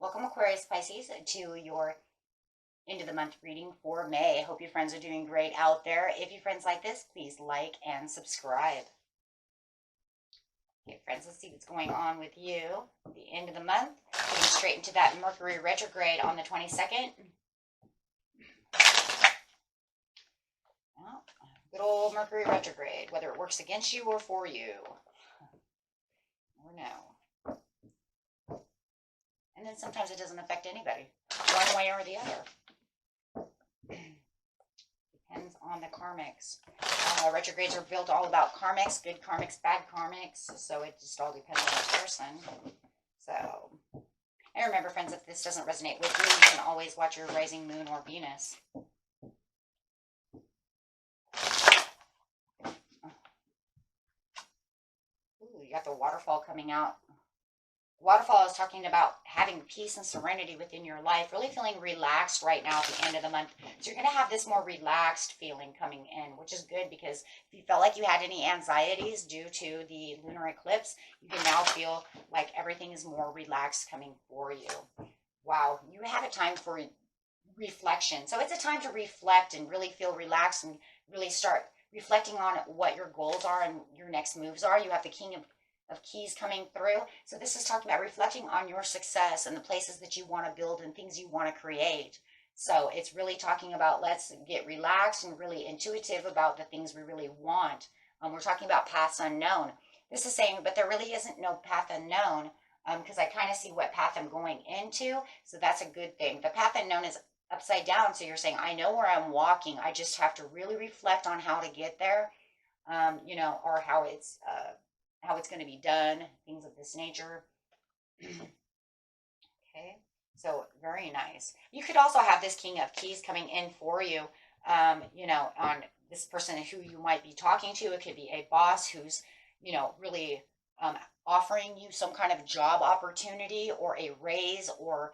Welcome, Aquarius Pisces, to your end of the month reading for May. Hope your friends are doing great out there. If your friends like this, please like and subscribe. Okay, friends, let's see what's going on with you at the end of the month. Getting straight into that Mercury retrograde on the 22nd. Well, good old Mercury retrograde, whether it works against you or for you. Never know. And then sometimes it doesn't affect anybody, one way or the other. Depends on the karmics. Retrogrades are built all about karmics, good karmics, bad karmics. So it just all depends on the person. So, and remember, friends, if this doesn't resonate with you, you can always watch your rising moon or Venus. Ooh, you got the waterfall coming out. Waterfall is talking about having peace and serenity within your life, really feeling relaxed right now at the end of the month. So you're going to have this more relaxed feeling coming in, which is good, because if you felt like you had any anxieties due to the lunar eclipse, you can now feel like everything is more relaxed coming for you. Wow, you have a time for reflection. So it's a time to reflect and really feel relaxed and really start reflecting on what your goals are and your next moves are. You have the King of Keys coming through. So this is talking about reflecting on your success and the places that you want to build and things you want to create. So it's really talking about, let's get relaxed and really intuitive about the things we really want. We're talking about paths unknown. This is saying, but there really isn't no path unknown, because I kind of see what path I'm going into. So that's a good thing. The path unknown is upside down. So you're saying, I know where I'm walking. I just have to really reflect on how to get there, or how it's going to be done, things of this nature. Okay, so very nice. You could also have this King of Keys coming in for you, on this person who you might be talking to. It could be a boss who's, really offering you some kind of job opportunity or a raise, or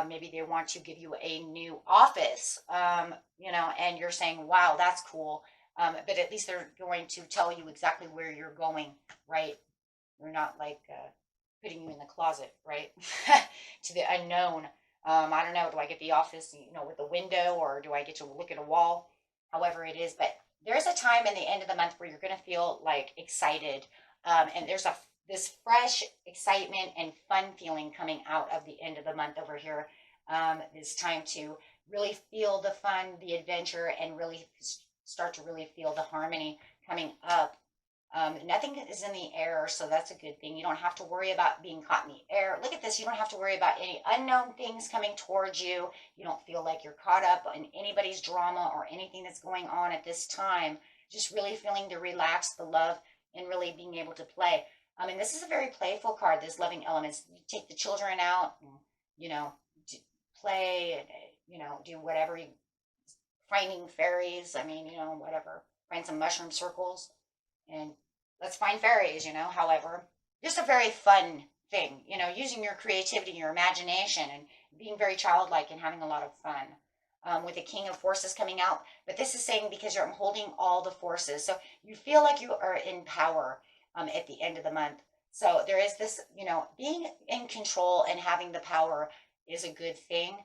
maybe they want to give you a new office, and you're saying, wow, that's cool. But at least they're going to tell you exactly where you're going, right? They're not like putting you in the closet, right? To the unknown. I don't know, do I get the office, with a window, or do I get to look at a wall? However it is, but there's a time in the end of the month where you're going to feel like excited. And there's this fresh excitement and fun feeling coming out of the end of the month over here. It's time to really feel the fun, the adventure, and really start to really feel the harmony coming up. Nothing is in the air, so that's a good thing. You don't have to worry about being caught in the air. Look at this. You don't have to worry about any unknown things coming towards you. You don't feel like you're caught up in anybody's drama or anything that's going on at this time. Just really feeling to relax, the love, and really being able to play. And this is a very playful card, this loving elements. You take the children out and, play and, do whatever. Finding fairies. Whatever. Find some mushroom circles. And let's find fairies, however, just a very fun thing, using your creativity, your imagination, and being very childlike and having a lot of fun. With the King of Forces coming out, but this is saying because you're holding all the forces. So you feel like you are in power at the end of the month. So there is this, being in control and having the power is a good thing.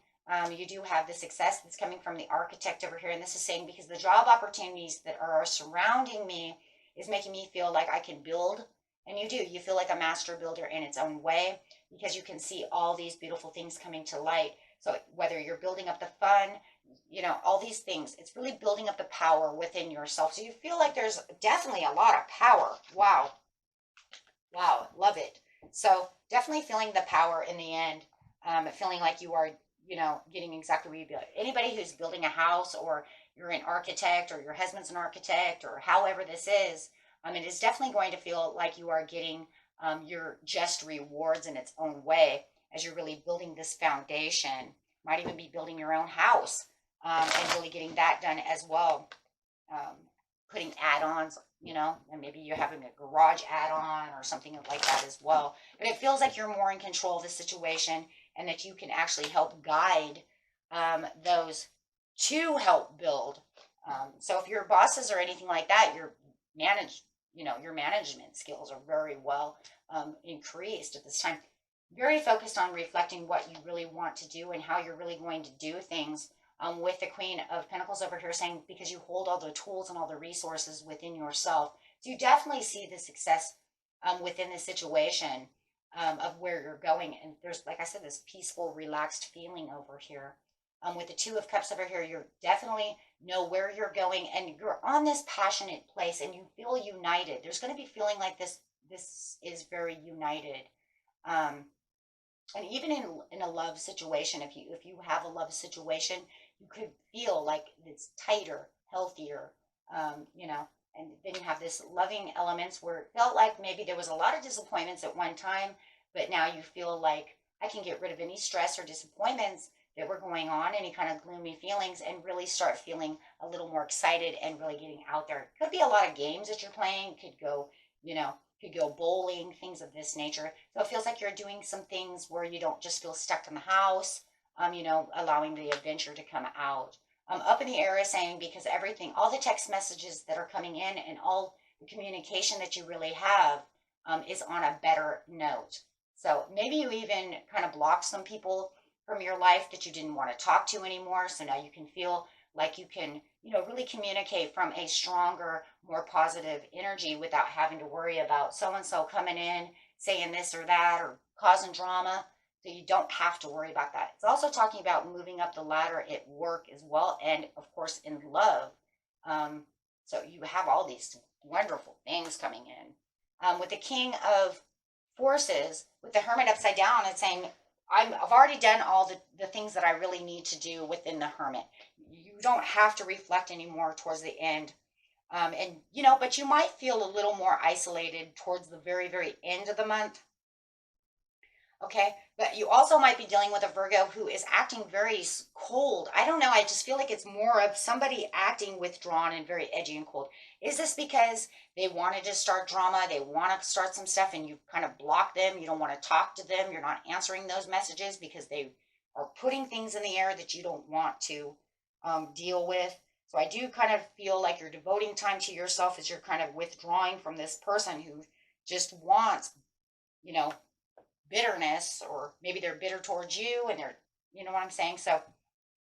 You do have the success that's coming from the Architect over here. And this is saying because the job opportunities that are surrounding me is making me feel like I can build. And you do. You feel like a master builder in its own way, because you can see all these beautiful things coming to light. So whether you're building up the fun, all these things, it's really building up the power within yourself. So you feel like there's definitely a lot of power. Wow. Wow. Love it. So definitely feeling the power in the end, feeling like you are, getting exactly what you build. Anybody who's building a house, or you're an architect, or your husband's an architect, or however this is, it is definitely going to feel like you are getting your just rewards in its own way as you're really building this foundation. Might even be building your own house. and really getting that done as well. Um, Putting add-ons, you know, and maybe you're having a garage add-on or something like that as well. But it feels like you're more in control of the situation and that you can actually help guide those to help build. So if your bosses or anything like that, your management skills are very well increased at this time. Very focused on reflecting what you really want to do and how you're really going to do things. With the Queen of Pentacles over here saying, because you hold all the tools and all the resources within yourself. So you definitely see the success within the situation of where you're going. And there's, like I said, this peaceful, relaxed feeling over here. With the Two of Cups over here, you definitely know where you're going and you're on this passionate place and you feel united. There's going to be feeling like this is very united. And even in a love situation, if you have a love situation, you could feel like it's tighter, healthier, you know. And then you have this loving elements where it felt like maybe there was a lot of disappointments at one time, but now you feel like I can get rid of any stress or disappointments that were going on, any kind of gloomy feelings, and really start feeling a little more excited and really getting out there. Could be a lot of games that you're playing. Could go, you know, could go bowling, things of this nature. So it feels like you're doing some things where you don't just feel stuck in the house, you know, allowing the adventure to come out. Up in the air is saying because everything, all the text messages that are coming in and all the communication that you really have is on a better note. So maybe you even kind of blocked some people from your life that you didn't want to talk to anymore. So now you can feel like you can, you know, really communicate from a stronger, more positive energy without having to worry about so-and-so coming in, saying this or that, or causing drama. So you don't have to worry about that. It's also talking about moving up the ladder at work as well, and of course in love. So you have all these wonderful things coming in. With the King of Forces, with the Hermit upside down, it's saying, I've already done all the things that I really need to do within the Hermit. You don't have to reflect anymore towards the end. And, you know, but you might feel a little more isolated towards the very, very end of the month. Okay, but you also might be dealing with a Virgo who is acting very cold. I don't know. I just feel like it's more of somebody acting withdrawn and very edgy and cold. Is this because they wanted to start drama? They want to start some stuff and you kind of block them. You don't want to talk to them. You're not answering those messages because they are putting things in the air that you don't want to deal with. So I do kind of feel like you're devoting time to yourself as you're kind of withdrawing from this person who just wants, you know, bitterness, or maybe they're bitter towards you and they're, you know what I'm saying? So,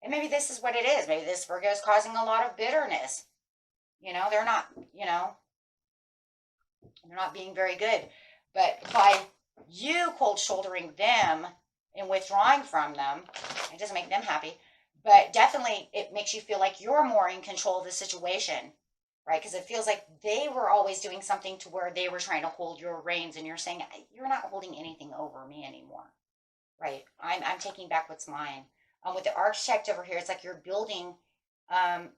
and maybe this is what it is. Maybe this Virgo is causing a lot of bitterness. You know, they're not, you know, they're not being very good. But by you cold shouldering them and withdrawing from them, it doesn't make them happy. But definitely it makes you feel like you're more in control of the situation, right? Because it feels like they were always doing something to where they were trying to hold your reins, and you're saying, you're not holding anything over me anymore, right? I'm taking back what's mine. With the Architect over here, it's like you're building,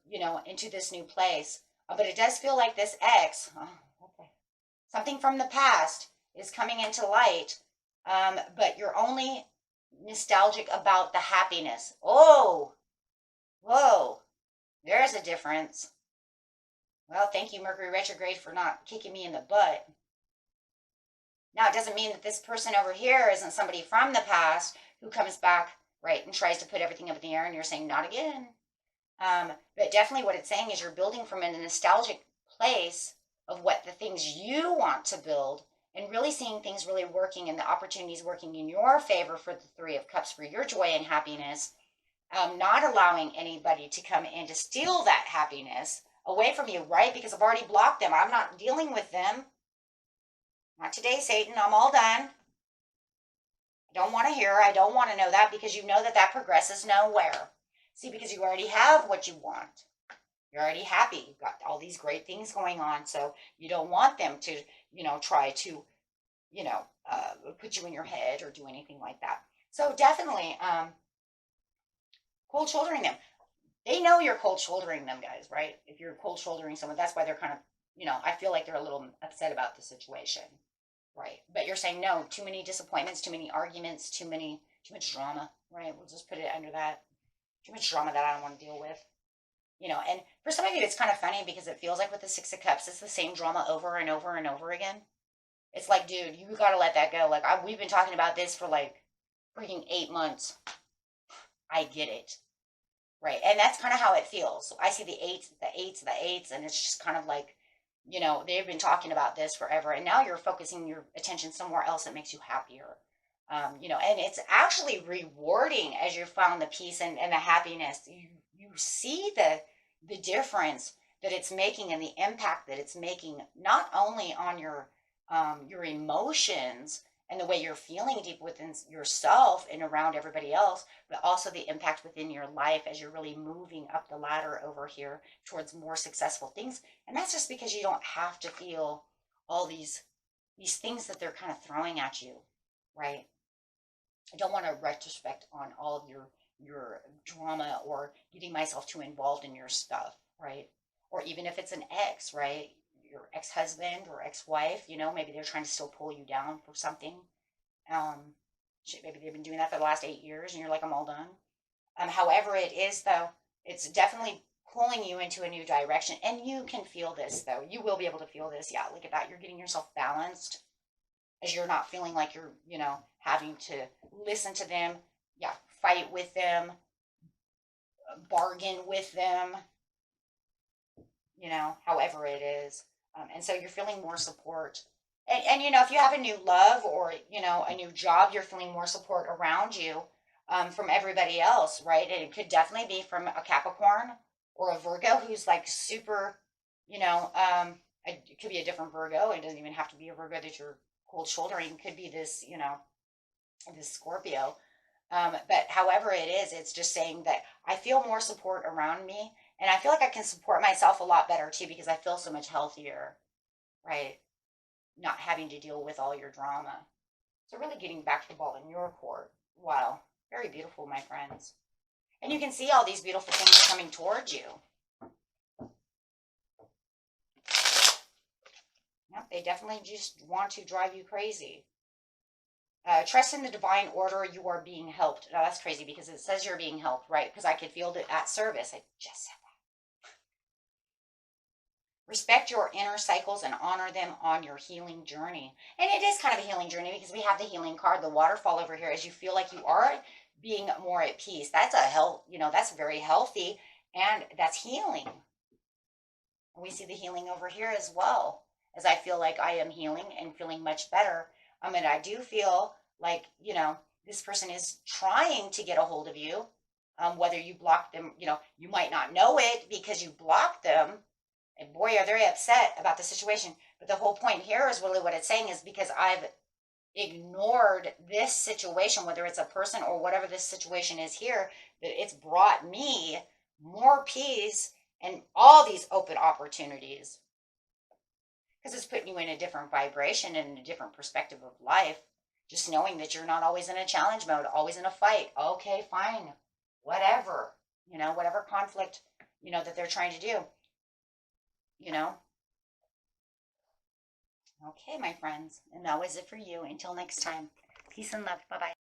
you know, into this new place. But it does feel like this ex, okay, something from the past is coming into light, but you're only nostalgic about the happiness. Oh, whoa, there's a difference. Well, thank you, Mercury retrograde, for not kicking me in the butt. Now, it doesn't mean that this person over here isn't somebody from the past who comes back, right, and tries to put everything up in the air, and you're saying, not again. But definitely what it's saying is you're building from a nostalgic place of what the things you want to build, and really seeing things really working and the opportunities working in your favor for the Three of Cups, for your joy and happiness. Not allowing anybody to come in to steal that happiness away from you, right? Because I've already blocked them. I'm not dealing with them. Not today, Satan. I'm all done. I don't want to hear. I don't want to know that, because you know that that progresses nowhere. See, because you already have what you want. You're already happy. You've got all these great things going on. So you don't want them to, you know, try to, you know, put you in your head or do anything like that. So definitely cold shouldering them. They know you're cold shouldering them, guys, right? If you're cold shouldering someone, that's why they're kind of, you know, I feel like they're a little upset about the situation, right? But you're saying, no, too many disappointments, too many arguments, too much drama, right? We'll just put it under that. Too much drama that I don't want to deal with. You know, and for some of you, it's kind of funny because it feels like with the Six of Cups, it's the same drama over and over and over again. It's like, dude, you got to let that go. Like, we've been talking about this for like freaking 8 months. I get it. Right. And that's kind of how it feels. I see the eights, the eights, the eights, and it's just kind of like, you know, they've been talking about this forever. And now you're focusing your attention somewhere else that makes you happier. You know, and it's actually rewarding as you found the peace and the happiness. You see the difference that it's making and the impact that it's making, not only on your emotions and the way you're feeling deep within yourself and around everybody else, but also the impact within your life as you're really moving up the ladder over here towards more successful things. And that's just because you don't have to feel all these things that they're kind of throwing at you, right? I don't want to retrospect on all of your drama or getting myself too involved in your stuff, right? Or even if it's an ex, right? Your ex-husband or ex-wife, you know, maybe they're trying to still pull you down for something. Um, maybe they've been doing that for the last 8 years, and you're like, I'm all done. However it is, though, it's definitely pulling you into a new direction, and you can feel this, though. You will be able to feel this. Yeah, look at that. You're getting yourself balanced as you're not feeling like you're, you know, having to listen to them. Yeah, fight with them, bargain with them, you know, however it is. And so you're feeling more support. And, you know, if you have a new love or, you know, a new job, you're feeling more support around you from everybody else, right? And it could definitely be from a Capricorn or a Virgo who's like super, you know, it could be a different Virgo. It doesn't even have to be a Virgo that you're cold shouldering. It could be this, you know, this Scorpio. But however it is, it's just saying that I feel more support around me. And I feel like I can support myself a lot better too because I feel so much healthier, right? Not having to deal with all your drama. So really getting back the ball in your court. Wow. Very beautiful, my friends. And you can see all these beautiful things coming towards you. Yep, they definitely just want to drive you crazy. Trust in the divine order, you are being helped. Now that's crazy because it says you're being helped, right? Because I could feel it at service. I just said that. Respect your inner cycles and honor them on your healing journey. And it is kind of a healing journey because we have the healing card, the waterfall over here, as you feel like you are being more at peace. That's a health, you know, that's very healthy and that's healing. And we see the healing over here as well, as I feel like I am healing and feeling much better. And I do feel like, you know, this person is trying to get a hold of you. Whether you block them, you know, you might not know it because you blocked them. And boy, are they upset about the situation. But the whole point here is really what it's saying is because I've ignored this situation, whether it's a person or whatever this situation is here, that it's brought me more peace and all these open opportunities. Because it's putting you in a different vibration and a different perspective of life. Just knowing that you're not always in a challenge mode, always in a fight. Okay, fine. Whatever. You know, whatever conflict, you know, that they're trying to do. You know? Okay, my friends. And that was it for you. Until next time. Peace and love. Bye-bye.